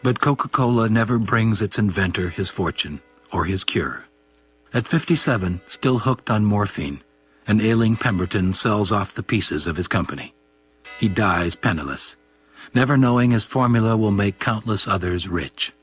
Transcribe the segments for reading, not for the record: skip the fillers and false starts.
But Coca-Cola never brings its inventor his fortune or his cure. At 57, still hooked on morphine, an ailing Pemberton sells off the pieces of his company. He dies penniless, never knowing his formula will make countless others rich.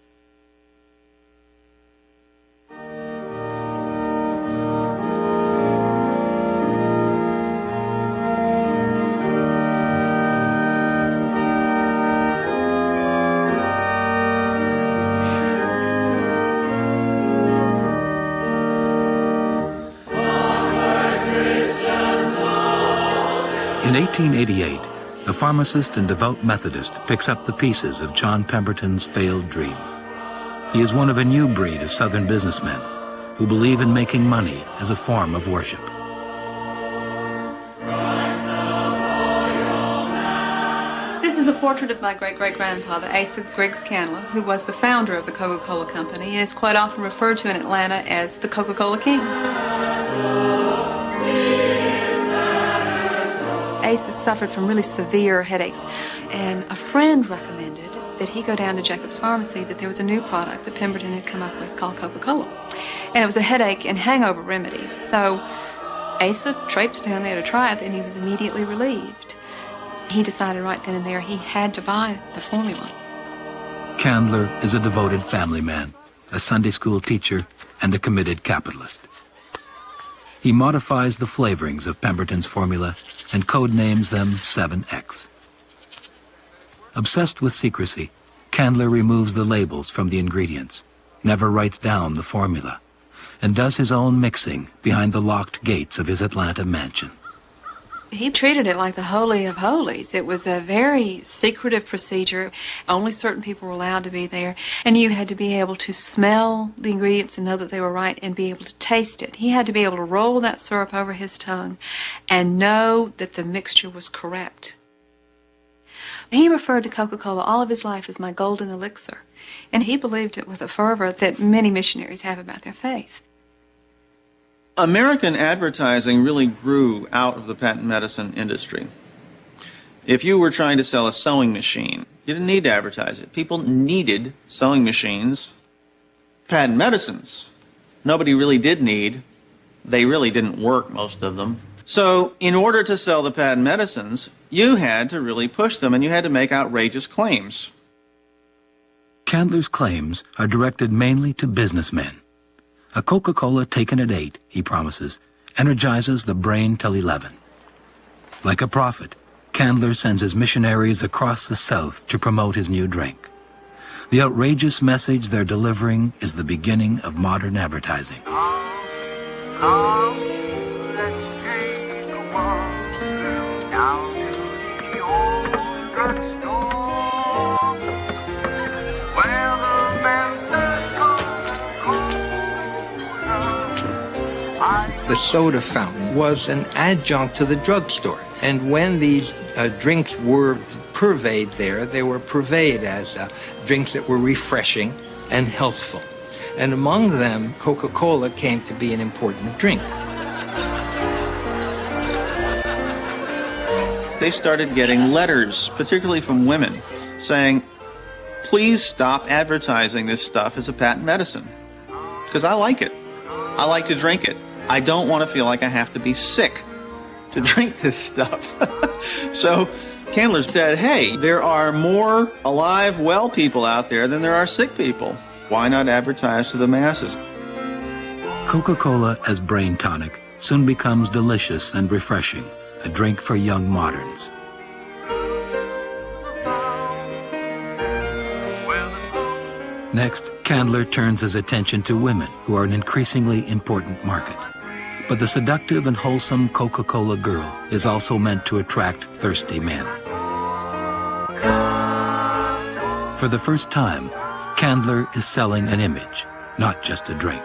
In 1888, a pharmacist and devout Methodist picks up the pieces of John Pemberton's failed dream. He is one of a new breed of Southern businessmen who believe in making money as a form of worship. This is a portrait of my great-great-grandfather, Asa Griggs Candler, who was the founder of the Coca-Cola Company and is quite often referred to in Atlanta as the Coca-Cola King. Asa suffered from really severe headaches, and a friend recommended that he go down to Jacob's Pharmacy, that there was a new product that Pemberton had come up with called Coca-Cola. And it was a headache and hangover remedy. So Asa traipsed down there to try it, and he was immediately relieved. He decided right then and there he had to buy the formula. Candler is a devoted family man, a Sunday school teacher, and a committed capitalist. He modifies the flavorings of Pemberton's formula and codenames them 7X. Obsessed with secrecy, Candler removes the labels from the ingredients, never writes down the formula, and does his own mixing behind the locked gates of his Atlanta mansion. He treated it like the Holy of Holies. It was a very secretive procedure. Only certain people were allowed to be there, and you had to be able to smell the ingredients and know that they were right and be able to taste it. He had to be able to roll that syrup over his tongue and know that the mixture was correct. He referred to Coca-Cola all of his life as my golden elixir, and he believed it with a fervor that many missionaries have about their faith. American advertising really grew out of the patent medicine industry. If you were trying to sell a sewing machine, you didn't need to advertise it. People needed sewing machines. Patent medicines, nobody really did need. They really didn't work, most of them. So in order to sell the patent medicines, you had to really push them, and you had to make outrageous claims. Candler's claims are directed mainly to businessmen. A Coca-Cola taken at 8, he promises, energizes the brain till 11. Like a prophet, Candler sends his missionaries across the South to promote his new drink. The outrageous message they're delivering is the beginning of modern advertising. Come, let's take a walk down to the old drugstore, where the man says The soda fountain was an adjunct to the drugstore, and when these drinks were purveyed there, they were purveyed as drinks that were refreshing and healthful. And among them, Coca-Cola came to be an important drink. They started getting letters, particularly from women, saying, please stop advertising this stuff as a patent medicine, because I like it. I like to drink it. I don't want to feel like I have to be sick to drink this stuff. So Candler said, hey, there are more alive, well people out there than there are sick people. Why not advertise to the masses? Coca-Cola as brain tonic soon becomes delicious and refreshing, a drink for young moderns. Next, Candler turns his attention to women, who are an increasingly important market. But the seductive and wholesome Coca-Cola girl is also meant to attract thirsty men. For the first time, Candler is selling an image, not just a drink.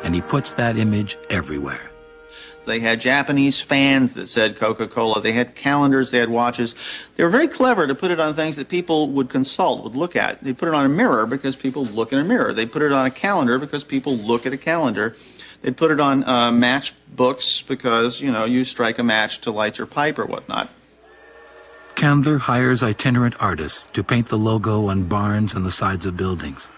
And he puts that image everywhere. They had Japanese fans that said Coca-Cola. They had calendars, they had watches. They were very clever to put it on things that people would consult, would look at. They put it on a mirror because people look in a mirror. They put it on a calendar because people look at a calendar. They'd put it on matchbooks because, you know, you strike a match to light your pipe or whatnot. Candler hires itinerant artists to paint the logo on barns and the sides of buildings.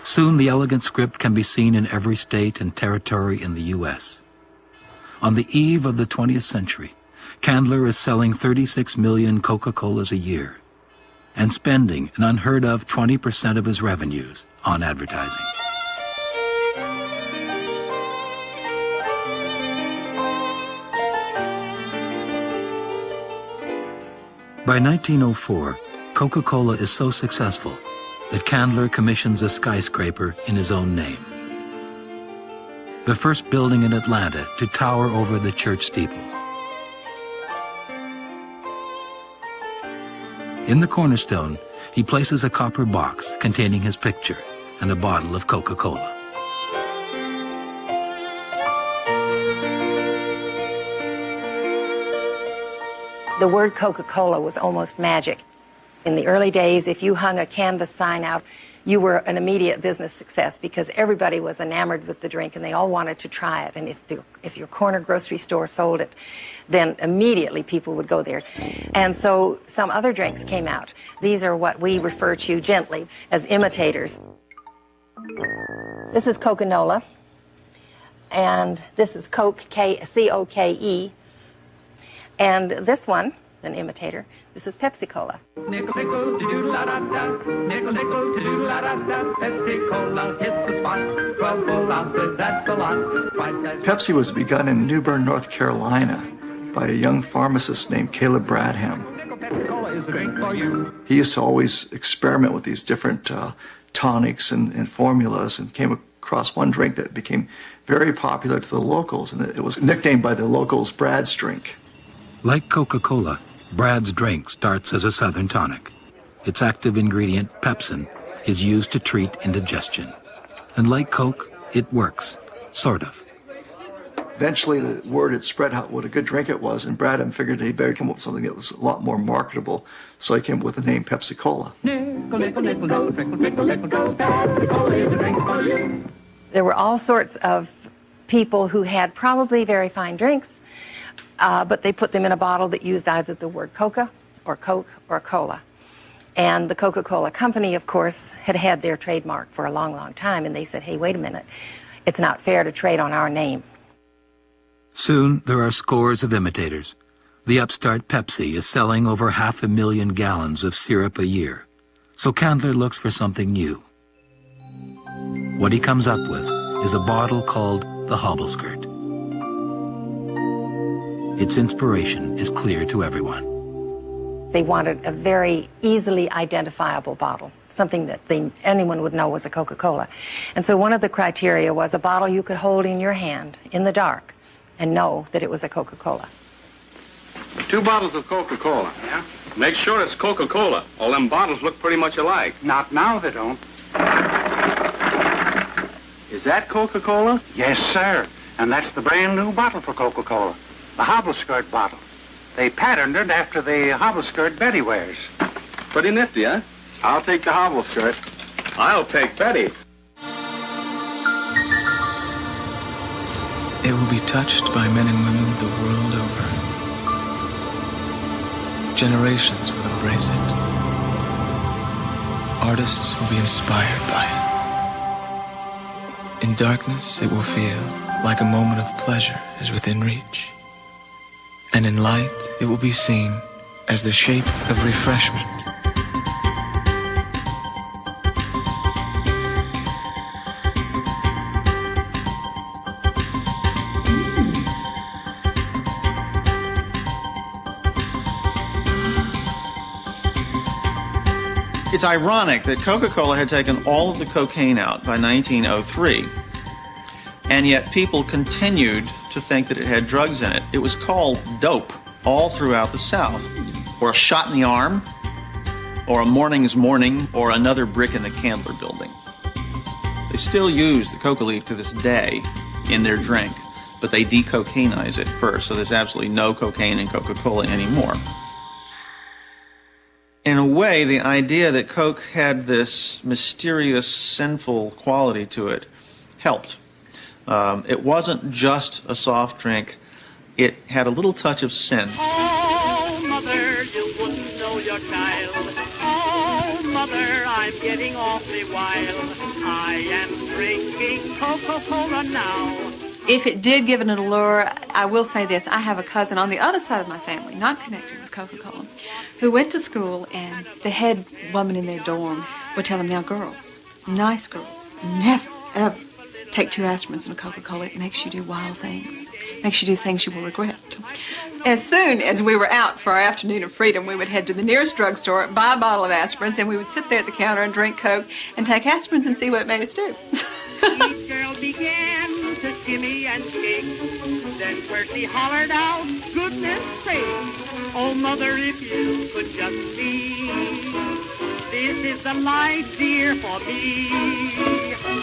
Soon the elegant script can be seen in every state and territory in the U.S. On the eve of the 20th century, Candler is selling 36 million Coca-Colas a year and spending an unheard of 20% of his revenues on advertising. By 1904, Coca-Cola is so successful that Candler commissions a skyscraper in his own name. The first building in Atlanta to tower over the church steeples. In the cornerstone, he places a copper box containing his picture and a bottle of Coca-Cola. The word Coca-Cola was almost magic. In the early days, if you hung a canvas sign out, you were an immediate business success because everybody was enamored with the drink and they all wanted to try it. And if your corner grocery store sold it, then immediately people would go there. And so some other drinks came out. These are what we refer to gently as imitators. This is Coca-Nola, and this is Coke, C-O-K-E. And this one, an imitator, this is Pepsi-Cola. Pepsi was begun in New Bern, North Carolina by a young pharmacist named Caleb Bradham. He used to always experiment with these different tonics and formulas and came across one drink that became very popular to the locals, and it was nicknamed by the locals Brad's drink. Like Coca-Cola, Brad's drink starts as a Southern tonic. Its active ingredient, pepsin, is used to treat indigestion. And like Coke, it works, sort of. Eventually, the word had spread out what a good drink it was, and Bradham figured he'd better come up with something that was a lot more marketable, so he came up with the name Pepsi-Cola. There were all sorts of people who had probably very fine drinks, but they put them in a bottle that used either the word Coca or Coke or Cola. And the Coca-Cola company, of course, had had their trademark for a long, long time, and they said, hey, wait a minute, it's not fair to trade on our name. Soon, there are scores of imitators. The upstart Pepsi is selling over 500,000 gallons of syrup a year. So Candler looks for something new. What he comes up with is a bottle called the Hobbleskirt. Its inspiration is clear to everyone. They wanted a very easily identifiable bottle, something that anyone would know was a Coca-Cola. And so one of the criteria was a bottle you could hold in your hand in the dark and know that it was a Coca-Cola. 2 bottles of Coca-Cola. Yeah? Make sure it's Coca-Cola. All them bottles look pretty much alike. Not now, they don't. Is that Coca-Cola? Yes, sir. And that's the brand new bottle for Coca-Cola. The Hobbleskirt bottle. They patterned it after the Hobbleskirt Betty wears. Pretty nifty, huh? I'll take the Hobbleskirt. I'll take Betty. It will be touched by men and women the world over. Generations will embrace it. Artists will be inspired by it. In darkness, it will feel like a moment of pleasure is within reach. And in light, it will be seen as the shape of refreshment. It's ironic that Coca-Cola had taken all of the cocaine out by 1903, and yet people continued to think that it had drugs in it. It was called dope all throughout the South, or a shot in the arm, or a morning's morning, or another brick in the Candler building. They still use the coca leaf to this day in their drink, but they decocainize it first, so there's absolutely no cocaine in Coca-Cola anymore. In a way, the idea that Coke had this mysterious, sinful quality to it helped. It wasn't just a soft drink. It had a little touch of sin. Oh, mother, you I'm getting awfully wild. I am drinking Coca-Cola now. If it did give it an allure, I will say this. I have a cousin on the other side of my family, not connected with Coca-Cola, who went to school, and the head woman in their dorm would tell them, now girls, nice girls, never, ever take 2 aspirins and a Coca-Cola. It makes you do wild things. It makes you do things you will regret. As soon as we were out for our afternoon of freedom, we would head to the nearest drugstore, buy a bottle of aspirins, and we would sit there at the counter and drink Coke and take aspirins and see what it made us do. Each girl began to shimmy and shake. Then where she hollered out, goodness sake, oh mother, if you could just see, this is the life, dear, for me.